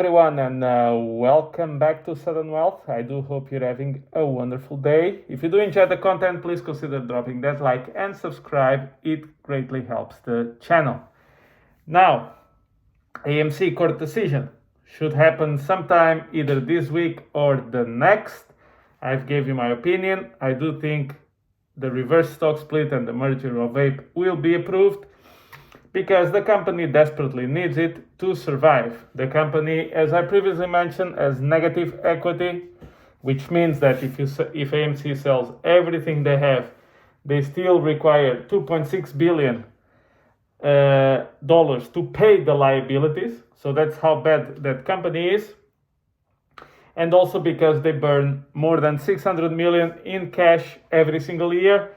Everyone, and welcome back to Sudden Wealth. I do hope you're having a wonderful day. If you do enjoy the content, please consider dropping that like and subscribe. It greatly helps the channel. Now, AMC court decision should happen sometime either this week or the next. I've gave you my opinion. I do think the reverse stock split and the merger of Ape will be approved, because the company desperately needs it to survive. The company, as I previously mentioned, has negative equity, which means that if AMC sells everything they have, they still require $2.6 billion to pay the liabilities. So that's how bad that company is. And also because they burn more than $600 million in cash every single year.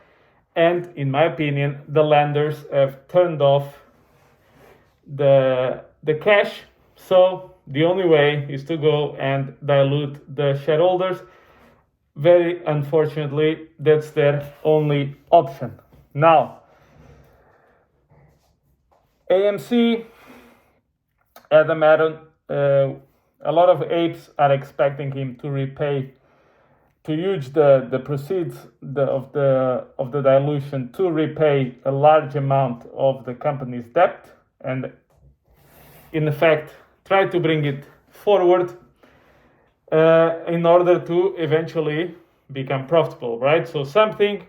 And in my opinion, the lenders have turned off the cash, so the only way is to go and dilute the shareholders. Very unfortunately, that's their only option. Now, AMC, Adam Aron, a lot of apes are expecting him to use the proceeds of the dilution to repay a large amount of the company's debt, and in effect try to bring it forward in order to eventually become profitable, right? So something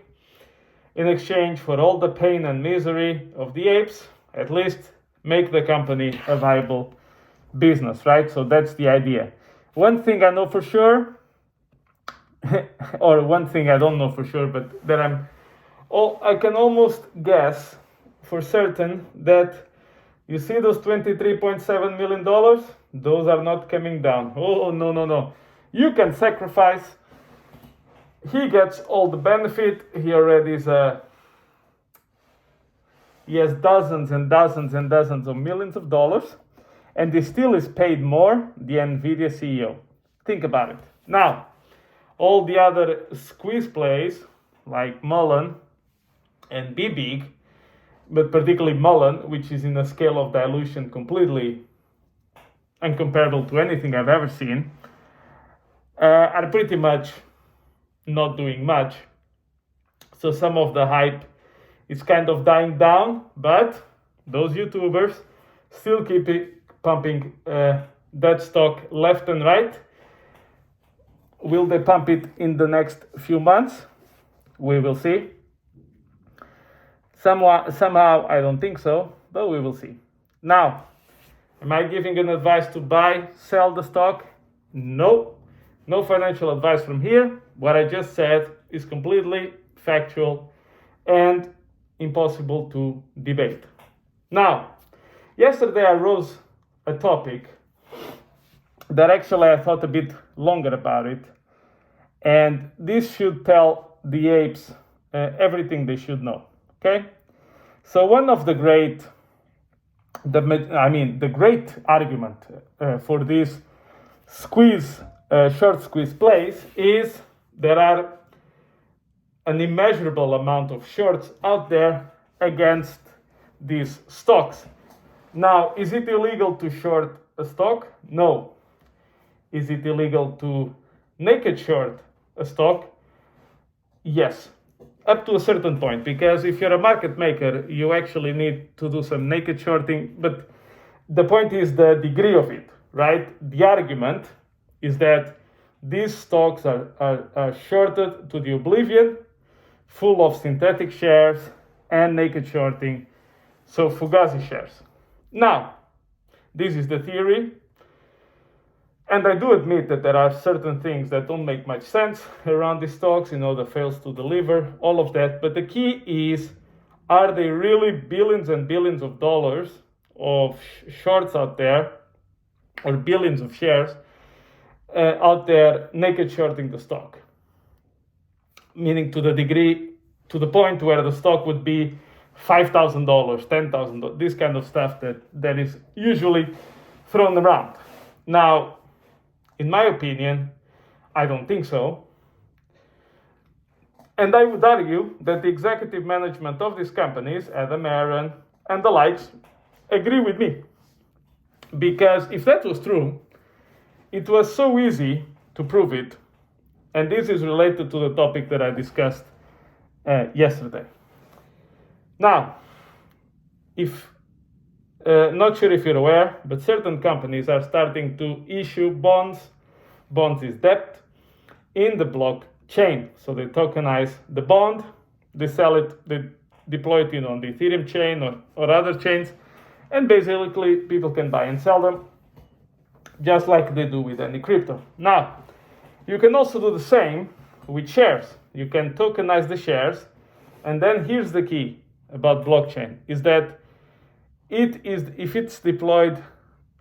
in exchange for all the pain and misery of the apes, at least make the company a viable business, right? So that's the idea. One thing I know for sure, or one thing I don't know for sure, but that I can almost guess for certain that you see those $23.7 million, those are not coming down. Oh, no. You can sacrifice. He gets all the benefit. He already he has dozens and dozens and dozens of millions of dollars, and he still is paid more than NVIDIA CEO. Think about it. Now, all the other squeeze plays like Mullen and BBig, but particularly Mullen, which is in a scale of dilution completely incomparable to anything I've ever seen, are pretty much not doing much. So some of the hype is kind of dying down, but those YouTubers still keep pumping that stock left and right. Will they pump it in the next few months? We will see. Somehow, I don't think so, but we will see. Now, am I giving an advice to buy, sell the stock? No financial advice from here. What I just said is completely factual and impossible to debate. Now, yesterday I rose a topic that actually I thought a bit longer about it, and this should tell the apes everything they should know. Okay, so one of the great argument for this short squeeze plays is there are an immeasurable amount of shorts out there against these stocks. Now, is it illegal to short a stock? No. Is it illegal to naked short a stock? Yes. Up to a certain point, because if you're a market maker, you actually need to do some naked shorting, but the point is the degree of it, right? The argument is that these stocks are shorted to the oblivion, full of synthetic shares and naked shorting, so Fugazi shares. Now, this is the theory. And I do admit that there are certain things that don't make much sense around these stocks, the fails to deliver, all of that. But the key is, are they really billions and billions of dollars of shorts out there, or billions of shares out there naked shorting the stock? Meaning to the point where the stock would be $5,000, $10,000, this kind of stuff that is usually thrown around. Now, in my opinion, I don't think so. And I would argue that the executive management of these companies, Adam Aron and the likes, agree with me. Because if that was true, it was so easy to prove it, and this is related to the topic that I discussed yesterday. Now, if not sure if you're aware, but certain companies are starting to issue bonds. Bonds is debt in the blockchain. So they tokenize the bond, they sell it, they deploy it on the Ethereum chain or other chains, and basically people can buy and sell them just like they do with any crypto. Now, you can also do the same with shares. You can tokenize the shares, and then here's the key about blockchain is that if it's deployed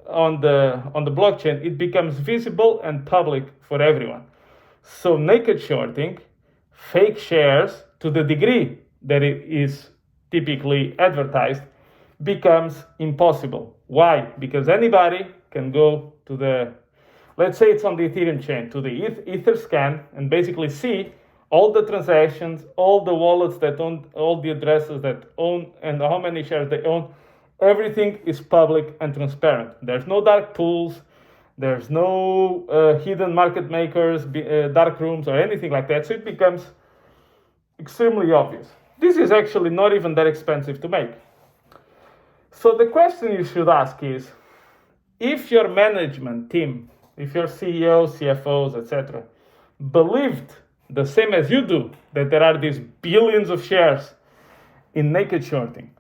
on the blockchain, it becomes visible and public for everyone. So naked shorting, fake shares, to the degree that it is typically advertised, becomes impossible. Why? Because anybody can go to the, let's say it's on the Ethereum chain, to the Etherscan and basically see all the transactions, all the wallets that own, all the addresses that own, and how many shares they own. Everything is public and transparent. There's no dark pools, there's no hidden market makers, dark rooms, or anything like that. So it becomes extremely obvious. This is actually not even that expensive to make. So the question you should ask is, if your management team, if your CEOs, CFOs, etc., believed the same as you do, that there are these billions of shares in naked shorting,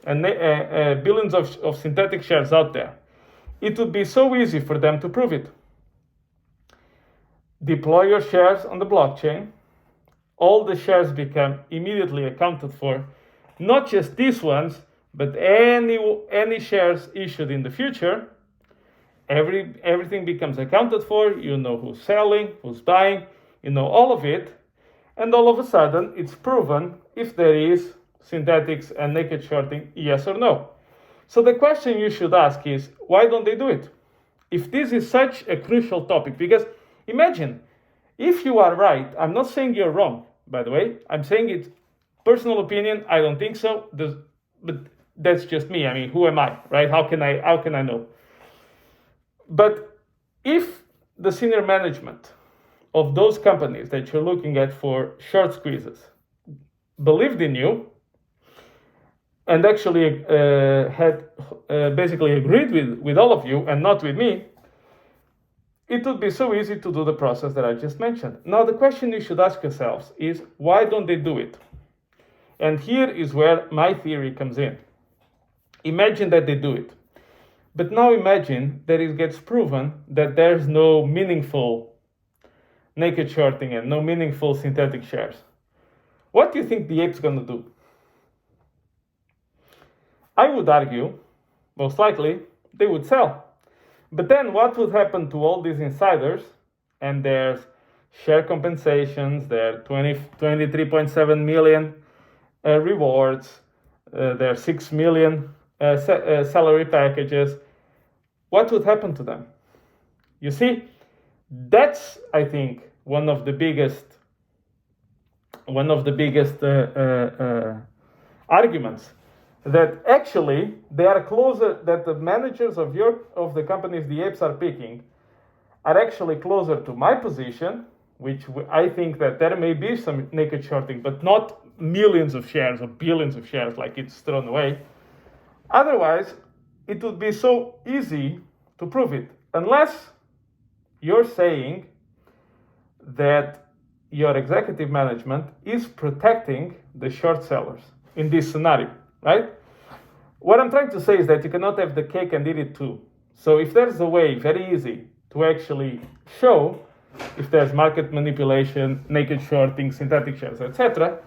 and billions of synthetic shares out there, it would be so easy for them to prove it. Deploy your shares on the blockchain, all the shares become immediately accounted for, not just these ones, but any shares issued in the future. Everything becomes accounted for. You know who's selling, who's buying, you know all of it, and all of a sudden it's proven if there is synthetics and naked shorting, yes or no. So the question you should ask is, why don't they do it? If this is such a crucial topic, because imagine, if you are right, I'm not saying you're wrong, by the way, I'm saying it's personal opinion, I don't think so, but that's just me. I mean, who am I, right? How can I know? But if the senior management of those companies that you're looking at for short squeezes believed in you, and actually had basically agreed with all of you and not with me, it would be so easy to do the process that I just mentioned. Now, the question you should ask yourselves is, why don't they do it? And here is where my theory comes in. Imagine that they do it. But now imagine that it gets proven that there's no meaningful naked shorting and no meaningful synthetic shares. What do you think the Apes going to do? I would argue, most likely, they would sell. But then what would happen to all these insiders and their share compensations, their 23.7 million rewards, their 6 million salary packages? What would happen to them? You see, that's, I think, one of the biggest arguments, that actually they are closer, that the managers of the companies the Apes are picking are actually closer to my position, which I think that there may be some naked shorting, but not millions of shares or billions of shares like it's thrown away. Otherwise, it would be so easy to prove it, unless you're saying that your executive management is protecting the short sellers in this scenario, right? What I'm trying to say is that you cannot have the cake and eat it too. So if there's a way, very easy, to actually show if there's market manipulation, naked shorting, synthetic shares, etc.,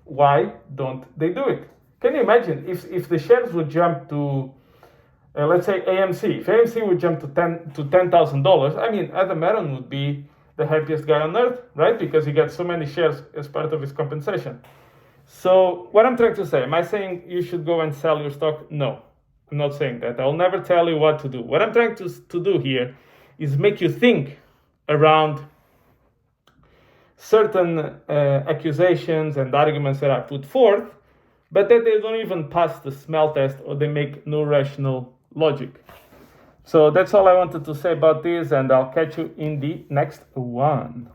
why don't they do it? Can you imagine if the shares would jump to, let's say AMC, if AMC would jump to $10,000, I mean, Adam Aron would be the happiest guy on earth, right? Because he gets so many shares as part of his compensation. So what I'm trying to say, am I saying you should go and sell your stock? No, I'm not saying that. I'll never tell you what to do. What I'm trying to do here is make you think around certain accusations and arguments that are put forth, but that they don't even pass the smell test or they make no rational logic. So that's all I wanted to say about this, and I'll catch you in the next one.